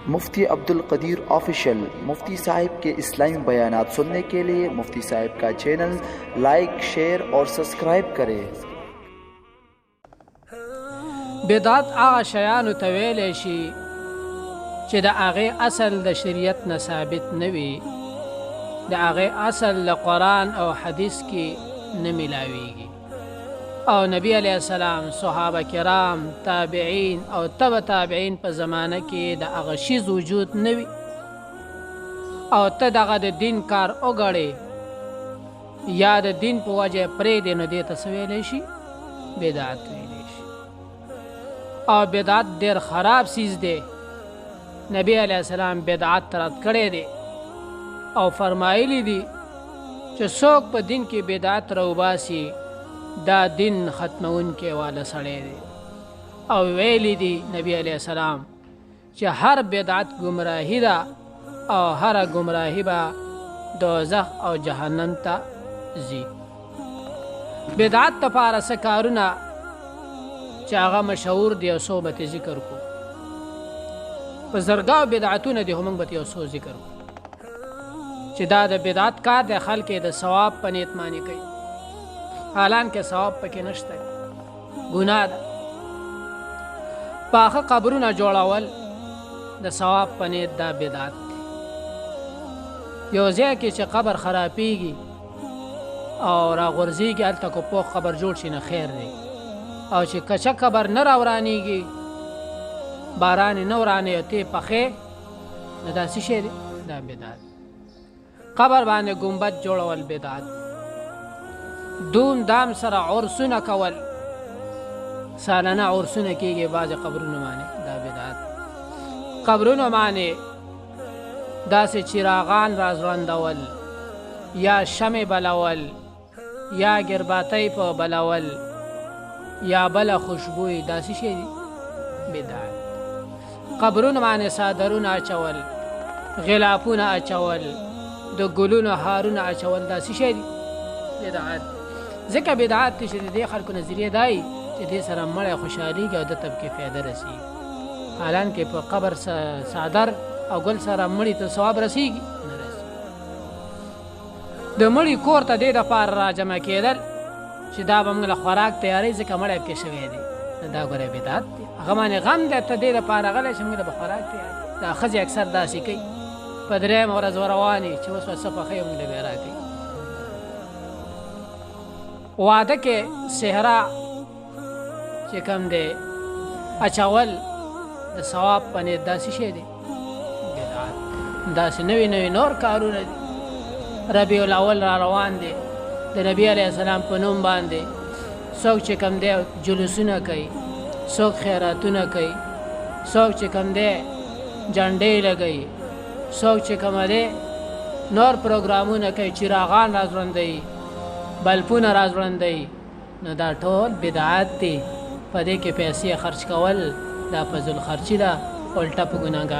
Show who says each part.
Speaker 1: मुफ्ती अब्दुल कदीर ऑफिशियल। मुफ्ती साहिब के इस्लामी बयानात सुनने के लिए मुफ्ती साहिब का चैनल लाइक, शेयर और सब्सक्राइब करें।
Speaker 2: بدعت هغه شیانو ته ویلی شي چې د هغې اصل د شریعت نه ثابت نه وي، د هغې اصل د قرآن او حدیث کې نه ملاویږي، او نبی علیه السلام، صحابه کرام، تابعین او تبع تابعین په زمانه کې د هغه شیز وجود نه وي، او ته دغه د دین کار وګړې یا د دین په وجه پرېږدې، نو دې ته څه ویلی شي؟ بدعت ویلی شي. او بدعت ډېر خراب سیز دی. نبی علیه السلام بدعت رد کړی دی او فرمایلی دي چې څوک په دین کې بدعت راوباسي دا دین ختمونکی والا سړی دی، او ویلی دي نبی علیه السلام چې هر بدعت گمراهی ده او هر گمراهی به دوزخ او جهنم ته ځي. بدعت لپاره څه کارونه چې هغه مشهور دی او څو به ذکر کو. په زرګاو بدعتونه دي، خو موږ به یو څو ذکر کو چې دا د بدعت کار د خلک د ثواب په نیت معنی کوي، حالانکه ثواب پکې نشته، ګناه ده. پاخه قبرونه جوړول د ثواب په نیت دا بدعت دی. یو ځای کې چې قبر خرابېږي او راغورځېږي، هلته که پوخ قبر جوړ شي نه خیر دی، او چې کچه قبر نه راورانېږي، باران نه ورانې او ته پخې، نو دا څه شی دی؟ دا بدعت. قبر باندې ګنبد جوړول بدعت. دوم دام سره عرسونه کول، سالانه عرسونه کېږي بعضې قبرونو باندې، دا بدعت. قبرونو باندې داسې چراغان راځوړندول یا شمې بلول یا ګرباتۍ په بلول یا بله خوشبوی، دا څه شی دی؟ بدعت. قبرونو باندې څادرونه اچول، غلافونه اچول، د ګلونو هارونه اچول، دا څه شی دی؟ بدعت. ځکه بدعت چې د دې خلکو نظریه دی چې دې سره مړی خوشحالېږي او ده ته پکې فایده رسېږي، حالانکه په قبر څادر او ګل سره مړي ته ثواب رسېږي؟ نه رسېږي. د مړي کور ته دې دپاره راجمع کېدل چې دا به موږ له خوراک تیارۍ، ځکه مړی پکې شوی دی، دا ګوره بدعت دی. هغه باندې غم دی ته دې دپاره غلی چې موږ له به خوراک تیارې. دا ښځې اکثر داسې کوي، په درېیمه ورځ وروانې چې اوس به څه پخوي موږ له بیا راکوي. واده کې صحرا چې کوم دی اچول د ثواب په نیت، داسې شی دی؟ بدعت. داسې نوي نوي نور کارونه دي. ربیع الاول را روان دی، د نبی علیه السلام په نوم باندې څوک چې کوم دی جلوسونه کوي، څوک خیراتونه کوي، څوک چې کوم دی جنډې لګوي، څوک چې کوم دی نور پروګرامونه کوي، چراغان راځوړندوي، بلپونه راځوړندوي، نو دا ټول بدعت دی. په دې کې پیسې خرچ کول دا فضل خرچي ده، الټه په ګناهګار